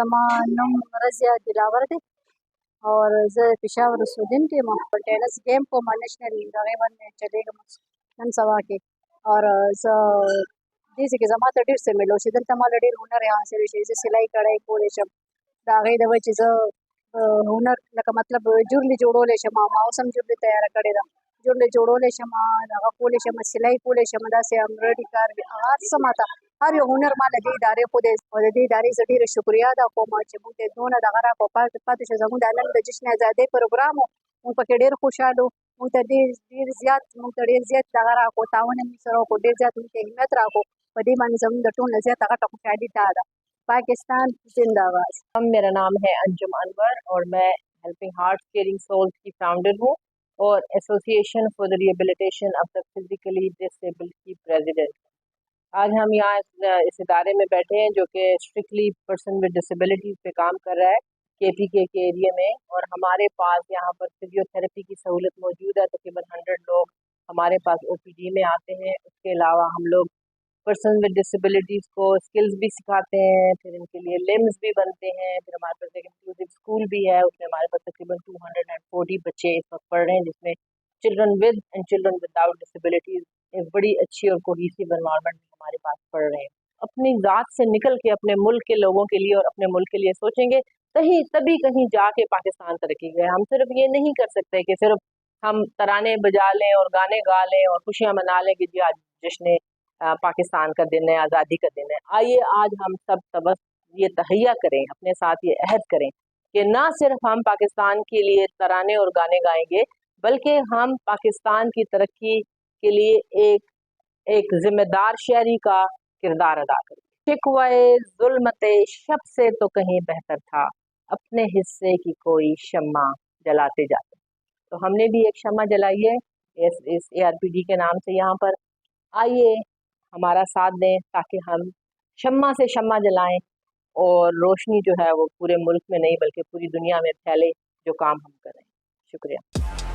زمانم رضیا دلاور دی اور زه پېښور اوسېدونکې یم په ټینس ګیم کوم نیشنل هغې باندې چلېږم نن سبا کې اور زه دې ځای کې زما ته ډېر څه میلو چې دلته ما له ډېر هنر حاصل شي. زه سلای کړی کولی شم د هغې د وجې زه هنر لکه مطلب جورلې جوړولی شم، ما اوس هم جورلې تیاره کړې ده، جورلې جوړولی شم، هغه کولی شم، سلای کولی شم، داسې امبراډري کار هر څه ماته هر یو هنر ما له دې ادارې ښودی او د دې ادارې زه ډېره شکریه ادا کوم چې موږ ته دونه دغه راکړو پاتې شو. زموږ د نن د جشن ازادۍ پروګرام و، موږ پکې ډېر خوشحاله وو، موږ ته موږ ته ډېر زیات دغه راکړو، تعاون یې موږ سره وکړو، ډېر زیات موږ ته اهمیت راکړو. په دې باندې زموږ د ټول نه زیاته غټه خوشحالي دا ده. پاکستان زندہ باد. میرا نام ہے انجم انور اور میں ہیلپنگ ہارٹس کیئرنگ سولز کی فاؤنڈر ہوں اور association for the rehabilitation of the physically disabled کی پریزیڈنٹ. آج ہم یہاں اس ادارے میں بیٹھے ہیں جو کہ اسٹرکٹلی پرسن ود ڈسیبلٹیز پہ کام کر رہا ہے کے پی کے ایریے میں، اور ہمارے پاس یہاں پر فزیو تھراپی کی سہولت موجود ہے. تقریباً 100 لوگ ہمارے پاس او پی ڈی میں آتے ہیں. اس کے علاوہ ہم لوگ پرسن ود ڈسیبلٹیز کو اسکلز بھی سکھاتے ہیں، پھر ان کے لیے لمز بھی بنتے ہیں. پھر ہمارے پاس ایک انکلوسیو اسکول بھی ہے، اس میں ہمارے پاس تقریباً 240 بچے اس وقت پڑھ رہے ہیں، جس میں children with and children without disabilities ایک بڑی اچھی اور کوہیسیو انوائرمنٹ میں ہمارے پاس پڑھ رہے ہیں. اپنی ذات سے نکل کے اپنے ملک کے لوگوں کے لیے اور اپنے ملک کے لیے سوچیں گے تبھی کہیں جا کے پاکستان ترقی کرے. ہم صرف یہ نہیں کر سکتے کہ صرف ہم ترانے بجا لیں اور گانے گا لیں اور خوشیاں منا لیں کہ جی آج جشن پاکستان کا دن ہے، آزادی کا دن ہے. آئیے آج ہم سب یہ تہیہ کریں، اپنے ساتھ یہ عہد کریں کہ نہ صرف ہم پاکستان کے لیے ترانے اور گانے گائیں گے، بلکہ ہم پاکستان کی ترقی کے لیے ایک ذمہ دار شہری کا کردار ادا کریں. شکوائے ظلمت شب سے تو کہیں بہتر تھا، اپنے حصے کی کوئی شمع جلاتے جاتے. تو ہم نے بھی ایک شمع جلائی ہے اس اے آر پی ڈی کے نام سے یہاں پر. آئیے ہمارا ساتھ دیں تاکہ ہم شمع سے شمع جلائیں اور روشنی جو ہے وہ پورے ملک میں نہیں بلکہ پوری دنیا میں پھیلے جو کام ہم کر رہے ہیں. شکریہ.